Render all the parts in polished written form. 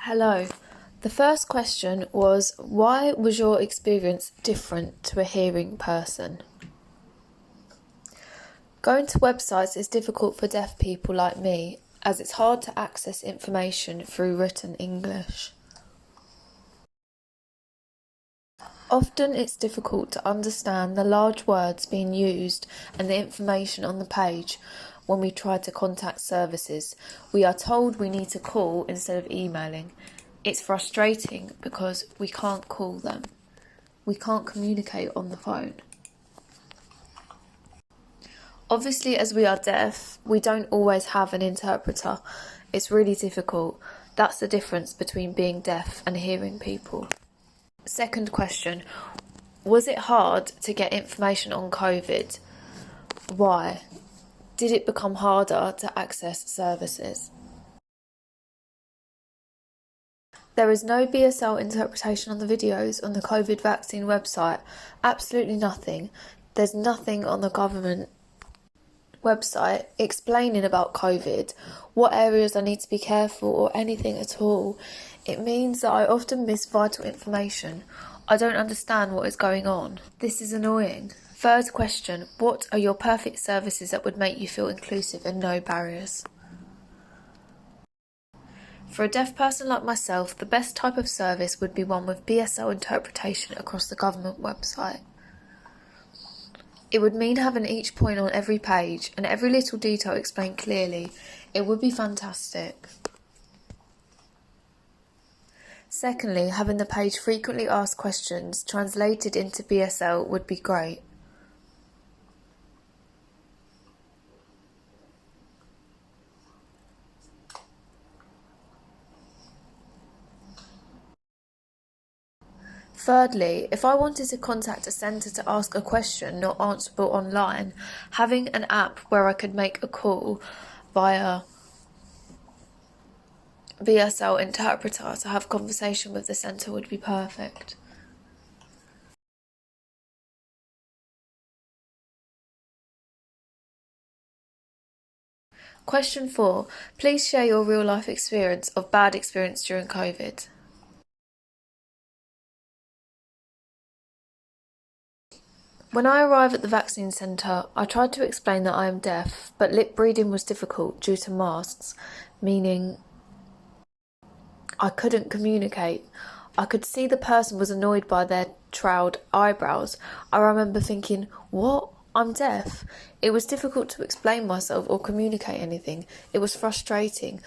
Hello. The first question was, why was your experience different to a hearing person? Going to websites is difficult for deaf people like me, as it's hard to access information through written English. Often it's difficult to understand the large words being used and the information on the page when we try to contact services. We are told we need to call instead of emailing. It's frustrating because we can't call them. We can't communicate on the phone. Obviously, as we are deaf, we don't always have an interpreter. It's really difficult. That's the difference between being deaf and hearing people. Second question, was it hard to get information on COVID? Why? Did it become harder to access services? There is no BSL interpretation on the videos on the COVID vaccine website. Absolutely nothing. There's nothing on the government website explaining about COVID, what areas I need to be careful or anything at all. It means that I often miss vital information. I don't understand what is going on. This is annoying. Third question, what are your perfect services that would make you feel inclusive and no barriers? For a deaf person like myself, the best type of service would be one with BSL interpretation across the government website. It would mean having each point on every page and every little detail explained clearly. It would be fantastic. Secondly, having the page frequently asked questions translated into BSL would be great. Thirdly, if I wanted to contact a centre to ask a question not answerable online, having an app where I could make a call via BSL interpreter to have conversation with the centre would be perfect. Question 4. Please share your real life experience of bad experience during COVID. When I arrived at the vaccine centre, I tried to explain that I am deaf, but lip reading was difficult due to masks, meaning I couldn't communicate. I could see the person was annoyed by their trowed eyebrows. I remember thinking, what? I'm deaf. It was difficult to explain myself or communicate anything. It was frustrating.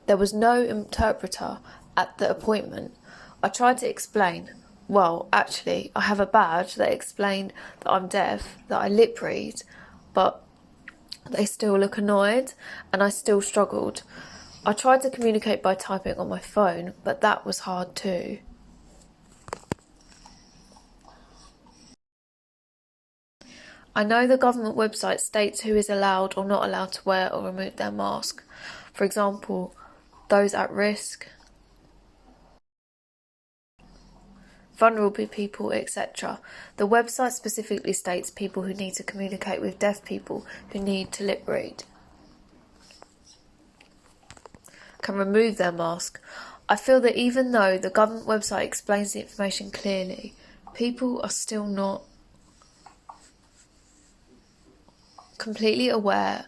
There was no interpreter at the appointment. I tried to explain. Well, actually, I have a badge that explained that I'm deaf, that I lip read, but they still look annoyed and I still struggled. I tried to communicate by typing on my phone, but that was hard too. I know the government website states who is allowed or not allowed to wear or remove their mask. For example, those at risk, vulnerable people, etc. The website specifically states people who need to communicate with deaf people who need to lip read can remove their mask. I feel that even though the government website explains the information clearly, people are still not completely aware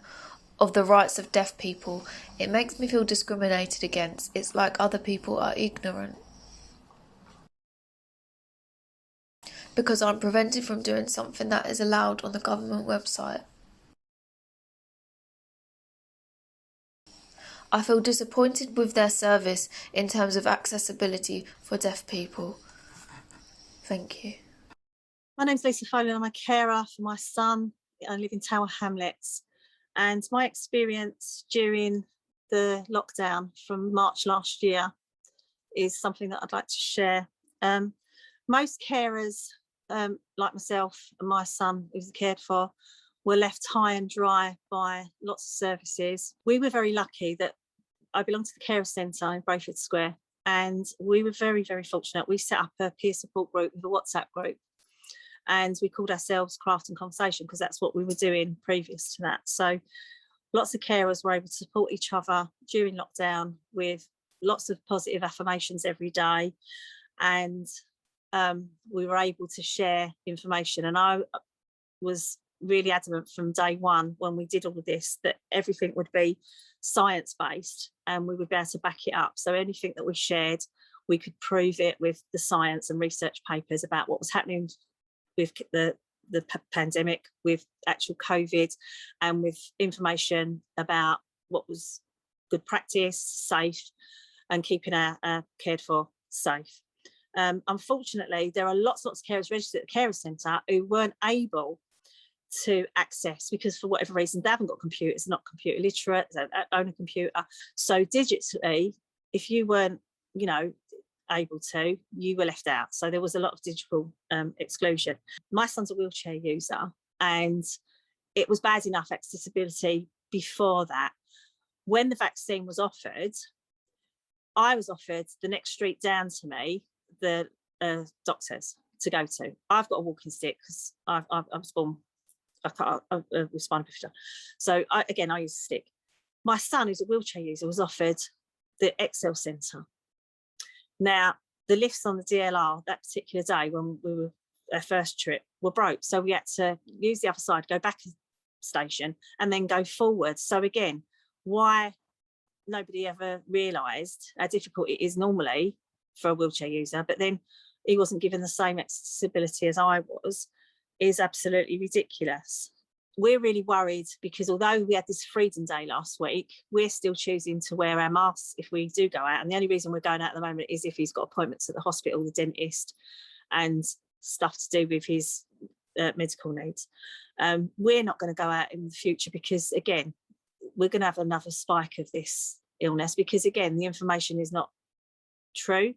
of the rights of deaf people. It makes me feel discriminated against. It's like other people are ignorant. Because I'm prevented from doing something that is allowed on the government website. I feel disappointed with their service in terms of accessibility for deaf people. Thank you. My name's Lisa Foley. I'm a carer for my son. I live in Tower Hamlets. And my experience during the lockdown from March last year is something that I'd like to share. Most carers, like myself and my son, who's cared for, were left high and dry by lots of services. We were very lucky that I belong to the Carer Centre in Brayford Square, and we were very, very fortunate. We set up a peer support group with a WhatsApp group, and we called ourselves Craft and Conversation because that's what we were doing previous to that. So lots of carers were able to support each other during lockdown with lots of positive affirmations every day, and we were able to share information. And I was really adamant from day one when we did all of this that everything would be science-based and we would be able to back it up. So anything that we shared, we could prove it with the science and research papers about what was happening with the pandemic, with actual COVID, and with information about what was good practice, safe, and keeping our cared for safe. Unfortunately, there are lots of carers registered at the Carer Centre who weren't able to access because for whatever reason they haven't got computers, not computer literate, they don't own a computer. So digitally, if you weren't, you know, able to, you were left out. So there was a lot of digital exclusion. My son's a wheelchair user, and it was bad enough accessibility before that. When the vaccine was offered, I was offered the next street down to me, the doctors to go to. I've got a walking stick because I was born with spinal bifida. So I use a stick. My son, who's a wheelchair user, was offered the Excel Centre. Now, the lifts on the DLR that particular day when we were our first trip were broke. So we had to use the other side, go back a station and then go forward. So again, why nobody ever realised how difficult it is normally for a wheelchair user, but then he wasn't given the same accessibility as I was, is absolutely ridiculous. We're really worried because although we had this Freedom Day last week, we're still choosing to wear our masks if we do go out. And the only reason we're going out at the moment is if he's got appointments at the hospital, the dentist, and stuff to do with his medical needs. We're not going to go out in the future because, again, we're going to have another spike of this illness because, again, the information is not true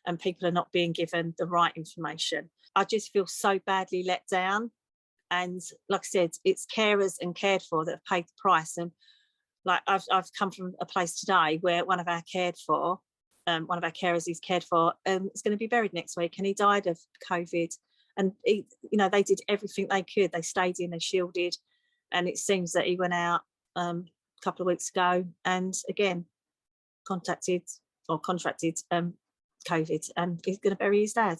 and people are not being given the right information. I just feel so badly let down. And like I said, it's carers and cared for that have paid the price. And like I've come from a place today where one of our carers he's cared for is going to be buried next week, and he died of COVID. And he, you know, they did everything they could. They stayed in, they shielded, and it seems that he went out a couple of weeks ago and again contracted COVID, and he's going to bury his dad.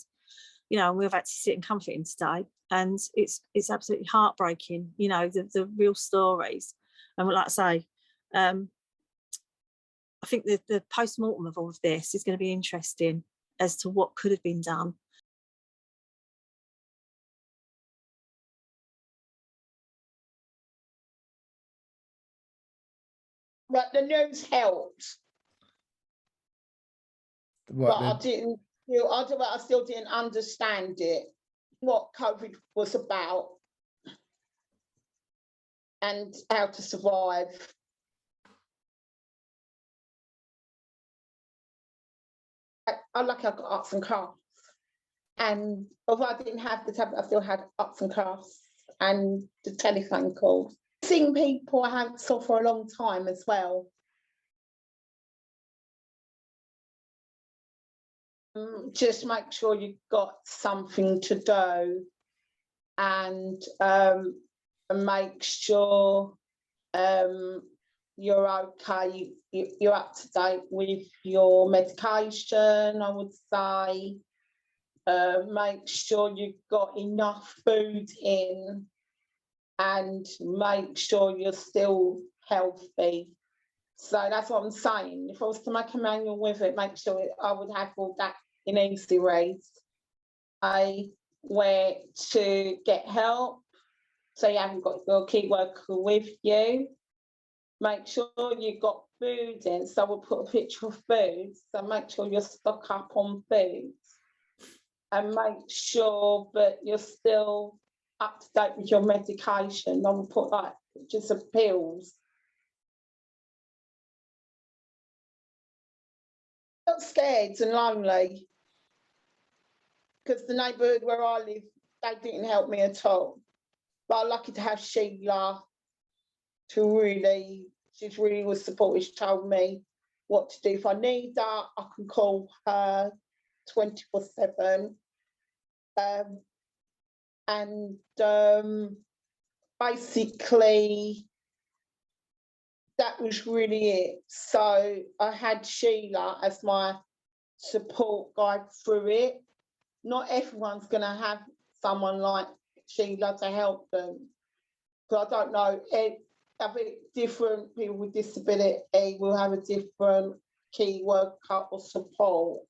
You know, and we've had to sit and comfort him today, and it's absolutely heartbreaking. You know, the real stories, and like I say, I think the post-mortem of all of this is going to be interesting as to what could have been done. But the news helped. I still didn't understand it, what COVID was about and how to survive. I got arts and crafts, and although I didn't have the tablet, I still had arts and crafts and the telephone calls. Seeing people I haven't saw for a long time as well. Just make sure you've got something to do, and make sure you're okay, you're up to date with your medication, I would say. Make sure you've got enough food in, and make sure you're still healthy. So that's what I'm saying. If I was to make a manual with it, make sure I would have all that in easy reads. Where to get help, so you haven't got your key worker with you. Make sure you've got food in, so we'll put a picture of food, so make sure you're stocked up on food, and make sure that you're still up to date with your medication. I will put like just of pills. Not scared and lonely because the neighbourhood where I live, they didn't help me at all. But I'm lucky to have Sheila she's really was supportive. She told me what to do. If I need her, I can call her 24/7. Basically, that was really it. So I had Sheila as my support guide through it. Not everyone's going to have someone like Sheila to help them. So I don't know, I think different people with disability will have a different key worker or support.